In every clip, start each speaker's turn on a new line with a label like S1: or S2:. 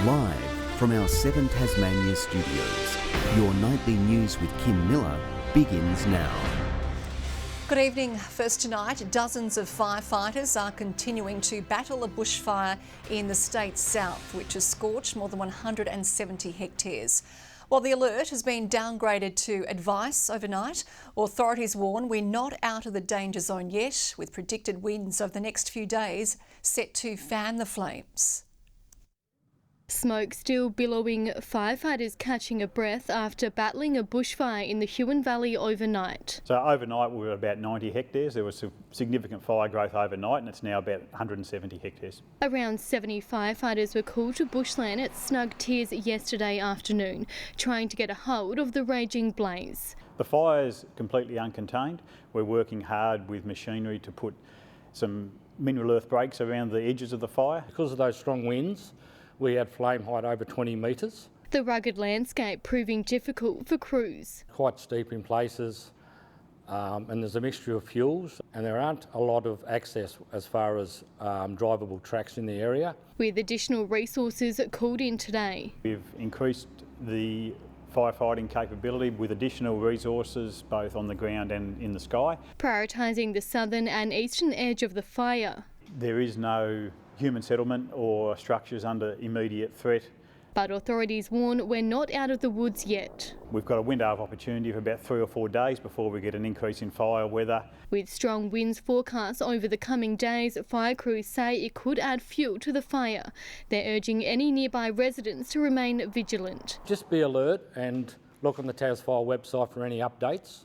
S1: Live from our 7 Tasmania studios, your nightly news with Kim Miller begins now.
S2: Good evening. First tonight, dozens of firefighters are continuing to battle a bushfire in the state's south, which has scorched more than 170 hectares. While the alert has been downgraded to advice overnight, authorities warn we're not out of the danger zone yet, with predicted winds over the next few days set to fan the flames.
S3: Smoke still billowing, firefighters catching a breath after battling a bushfire in the Huon Valley overnight.
S4: So overnight we were about 90 hectares. There was significant fire growth overnight and it's now about 170 hectares.
S3: Around 70 firefighters were called to bushland at Snug Tiers yesterday afternoon, trying to get a hold of the raging blaze.
S4: The fire is completely uncontained. We're working hard with machinery to put some mineral earth breaks around the edges of the fire.
S5: Because of those strong winds, we had flame height over 20 metres.
S3: The rugged landscape proving difficult for crews.
S5: Quite steep in places, and there's a mixture of fuels, and there aren't a lot of access as far as drivable tracks in the area.
S3: With additional resources called in today.
S4: We've increased the firefighting capability with additional resources both on the ground and in the sky.
S3: Prioritising the southern and eastern edge of the fire.
S4: There is no human settlement or structures under immediate threat.
S3: But authorities warn we're not out of the woods yet.
S4: We've got a window of opportunity for about 3 or 4 days before we get an increase in fire weather.
S3: With strong winds forecast over the coming days, fire crews say it could add fuel to the fire. They're urging any nearby residents to remain vigilant.
S5: Just be alert and look on the TasFire website for any updates.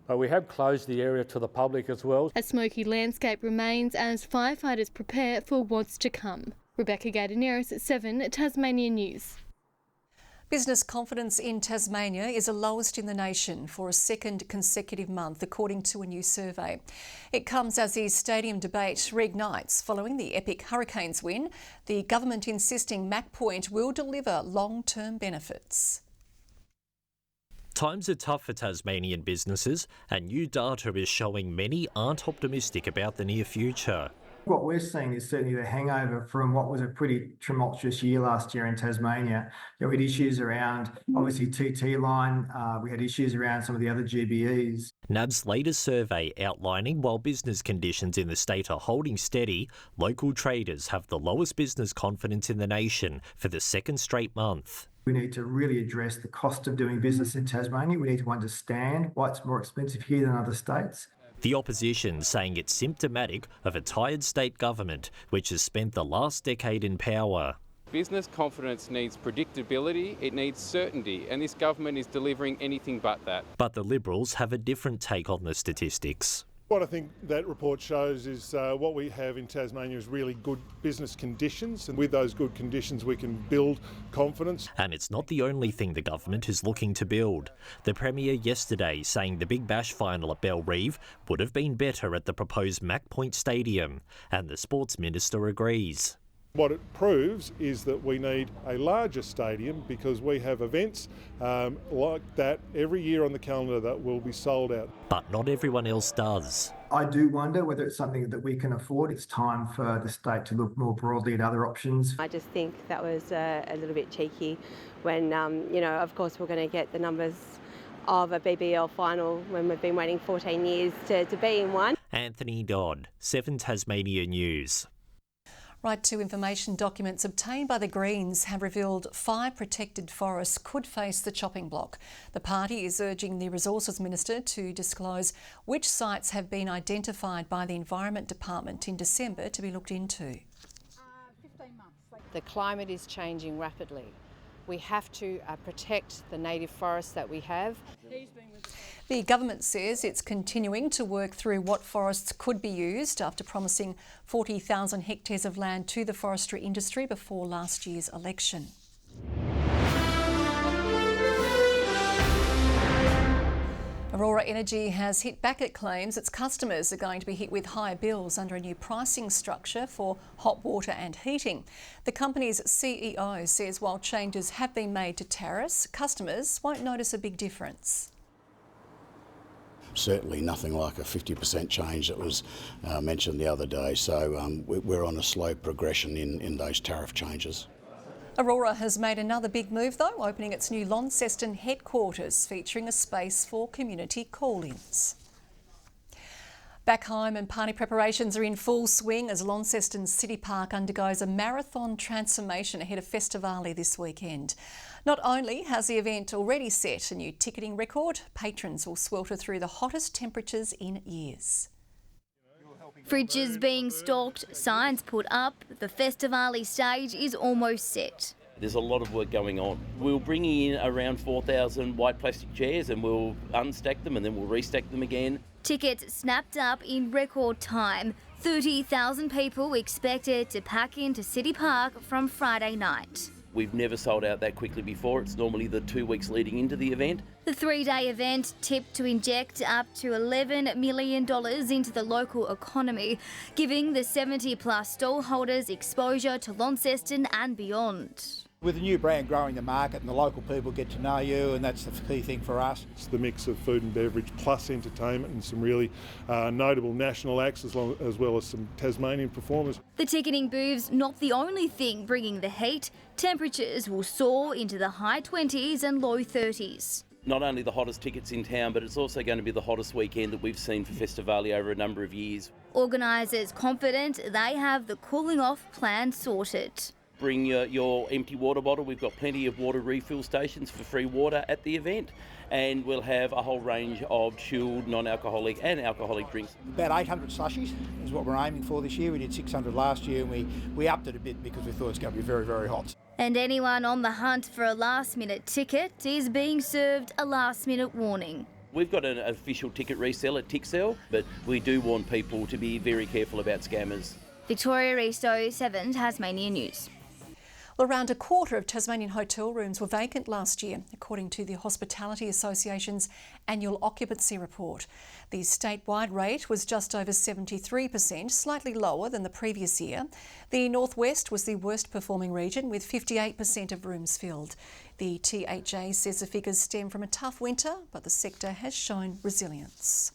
S5: But we have closed the area to the public as well.
S3: A smoky landscape remains as firefighters prepare for what's to come. Rebecca Gadaneris, 7 Tasmania News.
S2: Business confidence in Tasmania is the lowest in the nation for a second consecutive month, according to a new survey. It comes as the stadium debate reignites following the epic Hurricanes win, the government insisting Mac Point will deliver long-term benefits.
S6: Times are tough for Tasmanian businesses, and new data is showing many aren't optimistic about the near future.
S7: What we're seeing is certainly the hangover from what was a pretty tumultuous year last year in Tasmania. We had issues around, obviously, TT line, we had issues around some of the other GBEs.
S6: NAB's latest survey outlining while business conditions in the state are holding steady, local traders have the lowest business confidence in the nation for the second straight month.
S7: We need to really address the cost of doing business in Tasmania. We need to understand why it's more expensive here than other states.
S6: The opposition saying it's symptomatic of a tired state government which has spent the last decade in power.
S8: Business confidence needs predictability, it needs certainty, and this government is delivering anything but that.
S6: But the Liberals have a different take on the statistics.
S9: What I think that report shows is what we have in Tasmania is really good business conditions, and with those good conditions we can build confidence.
S6: And it's not the only thing the government is looking to build. The Premier yesterday saying the Big Bash final at Bellerive would have been better at the proposed Mac Point Stadium, and the Sports Minister agrees.
S9: What it proves is that we need a larger stadium because we have events like that every year on the calendar that will be sold out.
S6: But not everyone else does.
S7: I do wonder whether it's something that we can afford. It's time for the state to look more broadly at other options.
S10: I just think that was a little bit cheeky when, of course we're going to get the numbers of a BBL final when we've been waiting 14 years to be in one.
S6: Anthony Dodd, 7 Tasmania News.
S2: Right to information documents obtained by the Greens have revealed 5 protected forests could face the chopping block. The party is urging the Resources Minister to disclose which sites have been identified by the Environment Department in December to be looked into.
S11: 15 months. The climate is changing rapidly. We have to protect the native forests that we have.
S2: The government says it's continuing to work through what forests could be used after promising 40,000 hectares of land to the forestry industry before last year's election. Aurora Energy has hit back at claims its customers are going to be hit with higher bills under a new pricing structure for hot water and heating. The company's CEO says while changes have been made to tariffs, customers won't notice a big difference.
S12: Certainly nothing like a 50% change that was mentioned the other day, so we're on a slow progression in those tariff changes.
S2: Aurora has made another big move though, opening its new Launceston headquarters, featuring a space for community call-ins. Back home, and party preparations are in full swing as Launceston City Park undergoes a marathon transformation ahead of FES Val this weekend. Not only has the event already set a new ticketing record, patrons will swelter through the hottest temperatures in years.
S13: Fridges being stocked, signs put up, the Festivali stage is almost set.
S14: There's a lot of work going on. We'll bring in around 4,000 white plastic chairs and we'll unstack them and then we'll restack them again.
S13: Tickets snapped up in record time. 30,000 people expected to pack into City Park from Friday night.
S14: We've never sold out that quickly before. It's normally the 2 weeks leading into the event.
S13: The three-day event tipped to inject up to $11 million into the local economy, giving the 70-plus stall holders exposure to Launceston and beyond.
S15: With a new brand growing the market and the local people get to know you, and that's the key thing for us.
S9: It's the mix of food and beverage plus entertainment and some really notable national acts as well as some Tasmanian performers.
S13: The ticketing booth's not the only thing bringing the heat. Temperatures will soar into the high 20s and low 30s.
S14: Not only the hottest tickets in town, but it's also going to be the hottest weekend that we've seen for Festivali over a number of years. Organisers confident they have the cooling off plan sorted. Bring your empty water bottle. We've got plenty of water refill stations for free water at the event, and we'll have a whole range of chilled, non-alcoholic and alcoholic drinks.
S15: About 800 slushies is what we're aiming for this year. We did 600 last year and we upped it a bit because we thought it's going to be very, very hot.
S13: And anyone on the hunt for a last-minute ticket is being served a last-minute warning.
S14: We've got an official ticket reseller, Ticksell, but we do warn people to be very careful about scammers.
S13: Victoria Risto, 7 Tasmania News.
S2: Well, around a quarter of Tasmanian hotel rooms were vacant last year, according to the Hospitality Association's annual occupancy report. The statewide rate was just over 73%, slightly lower than the previous year. The Northwest was the worst performing region, with 58% of rooms filled. The THA says the figures stem from a tough winter, but the sector has shown resilience.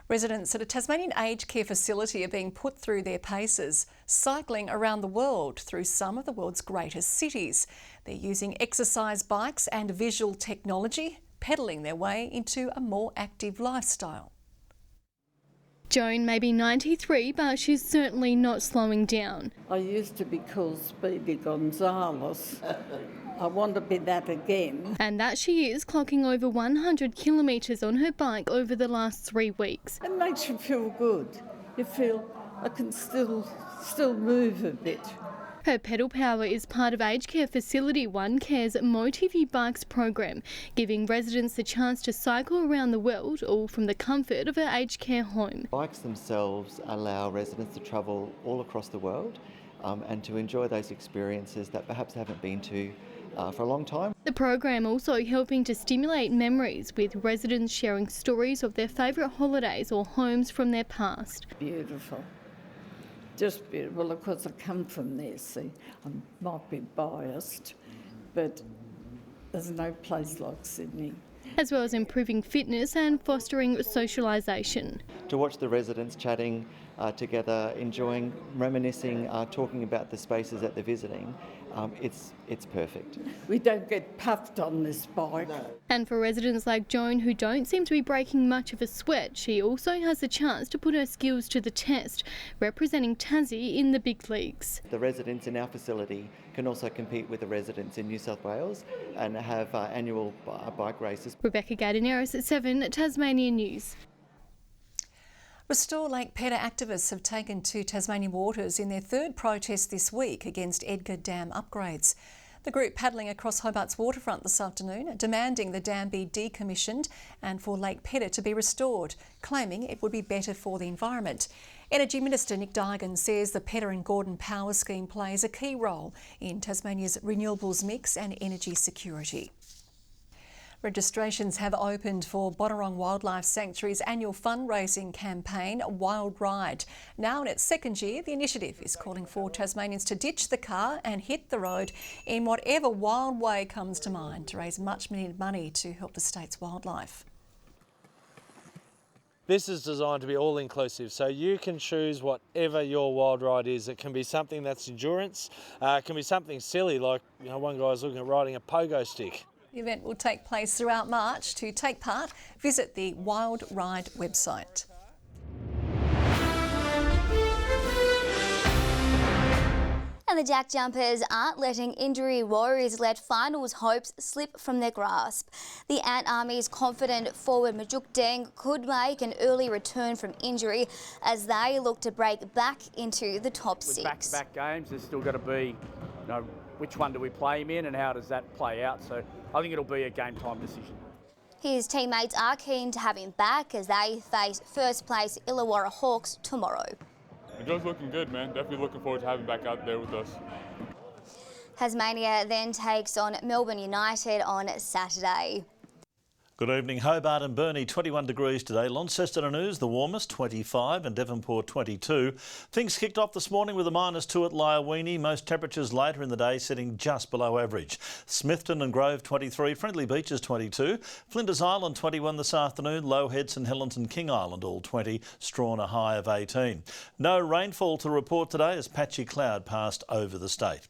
S2: Residents at a Tasmanian aged care facility are being put through their paces, cycling around the world through some of the world's greatest cities. They're using exercise bikes and visual technology, pedalling their way into a more active lifestyle.
S3: Joan may be 93, but she's certainly not slowing down.
S16: I used to be called Speedy Gonzales. I want to be that again.
S3: And that she is, clocking over 100 kilometres on her bike over the last 3 weeks.
S16: It makes you feel good. You feel I can still move a bit.
S3: Her pedal power is part of Aged Care Facility One Care's Motive You Bikes program, giving residents the chance to cycle around the world, all from the comfort of her aged care home.
S17: Bikes themselves allow residents to travel all across the world and to enjoy those experiences that perhaps they haven't been to for a long time.
S3: The program also helping to stimulate memories, with residents sharing stories of their favourite holidays or homes from their past.
S16: Beautiful. Just beautiful. Of course, I come from there, see. I might be biased, but there's no place like Sydney.
S3: As well as improving fitness and fostering socialisation.
S17: To watch the residents chatting together, enjoying, reminiscing, talking about the spaces that they're visiting, it's perfect.
S16: We don't get puffed on this bike. No.
S3: And for residents like Joan, who don't seem to be breaking much of a sweat, she also has the chance to put her skills to the test, representing Tassie in the big leagues.
S17: The residents in our facility can also compete with the residents in New South Wales and have annual bike races.
S3: Rebecca Gadaneris at 7 Tasmania News.
S2: Restore Lake Pedder activists have taken to Tasmanian waters in their third protest this week against Edgar Dam upgrades. The group paddling across Hobart's waterfront this afternoon, demanding the dam be decommissioned and for Lake Pedder to be restored, claiming it would be better for the environment. Energy Minister Nick Duigan says the Pedder and Gordon Power Scheme plays a key role in Tasmania's renewables mix and energy security. Registrations have opened for Bonorong Wildlife Sanctuary's annual fundraising campaign, Wild Ride. Now in its second year, the initiative is calling for Tasmanians to ditch the car and hit the road in whatever wild way comes to mind to raise much needed money to help the state's wildlife.
S18: This is designed to be all-inclusive, so you can choose whatever your wild ride is. It can be something that's endurance, it can be something silly like, one guy's looking at riding a pogo stick.
S2: The event will take place throughout March. To take part, visit the Wild Ride website.
S13: And the Jack Jumpers aren't letting injury worries let finals hopes slip from their grasp. The Ant Army's confident forward Majuk Deng could make an early return from injury as they look to break back into the top six.
S19: With back-to-back games, there's still got to be, which one do we play him in and how does that play out? So I think it'll be a game time decision.
S13: His teammates are keen to have him back as they face first place Illawarra Hawks tomorrow.
S20: The job's looking good, man. Definitely looking forward to having him back out there with us.
S13: Tasmania then takes on Melbourne United on Saturday.
S21: Good evening. Hobart and Burnie 21 degrees today. Launceston and Ouse the warmest 25 and Devonport 22. Things kicked off this morning with a -2 at Lyowini. Most temperatures later in the day sitting just below average. Smithton and Grove 23, Friendly Beaches 22, Flinders Island 21 this afternoon, Low Head, St Helens and King Island all 20, Strawn a high of 18. No rainfall to report today as patchy cloud passed over the state.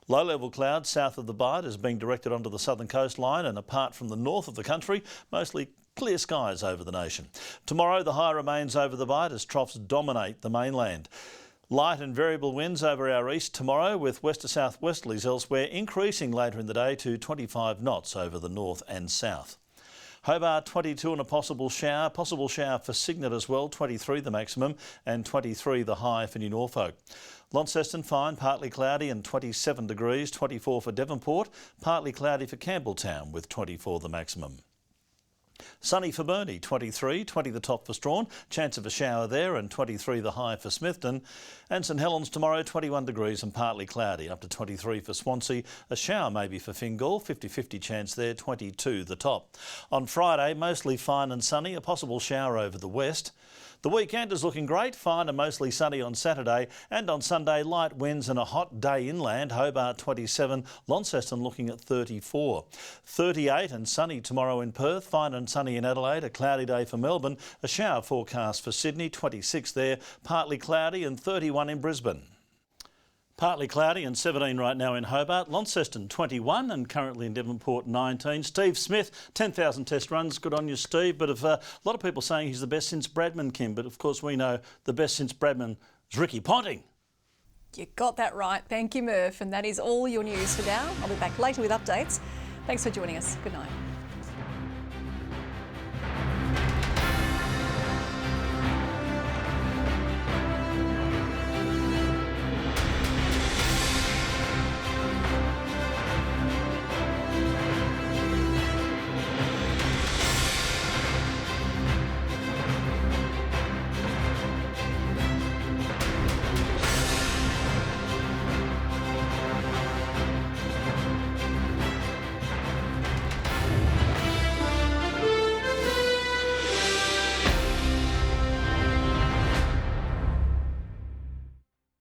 S21: Low-level cloud south of the Bight is being directed onto the southern coastline and apart from the north of the country, mostly clear skies over the nation. Tomorrow the high remains over the Bight as troughs dominate the mainland. Light and variable winds over our east tomorrow with west to south westerlies elsewhere, increasing later in the day to 25 knots over the north and south. Hobart 22 and a possible shower for Cygnet as well, 23 the maximum and 23 the high for New Norfolk. Launceston fine, partly cloudy and 27 degrees, 24 for Devonport, partly cloudy for Campbelltown with 24 the maximum. Sunny for Burnie, 23, 20 the top for Strawn, chance of a shower there and 23 the high for Smithton. And St Helens tomorrow, 21 degrees and partly cloudy, up to 23 for Swansea. A shower maybe for Fingal, 50-50 chance there, 22 the top. On Friday, mostly fine and sunny, a possible shower over the west. The weekend is looking great, fine and mostly sunny on Saturday, and on Sunday light winds and a hot day inland, Hobart 27, Launceston looking at 34. 38 and sunny tomorrow in Perth, fine and sunny in Adelaide, a cloudy day for Melbourne, a shower forecast for Sydney, 26 there, partly cloudy and 31 in Brisbane. Partly cloudy and 17 right now in Hobart. Launceston 21 and currently in Devonport 19. Steve Smith, 10,000 test runs. Good on you, Steve. But a lot of people saying he's the best since Bradman, Kim. But of course we know the best since Bradman is Ricky Ponting.
S2: You got that right. Thank you, Murph. And that is all your news for now. I'll be back later with updates. Thanks for joining us. Good night.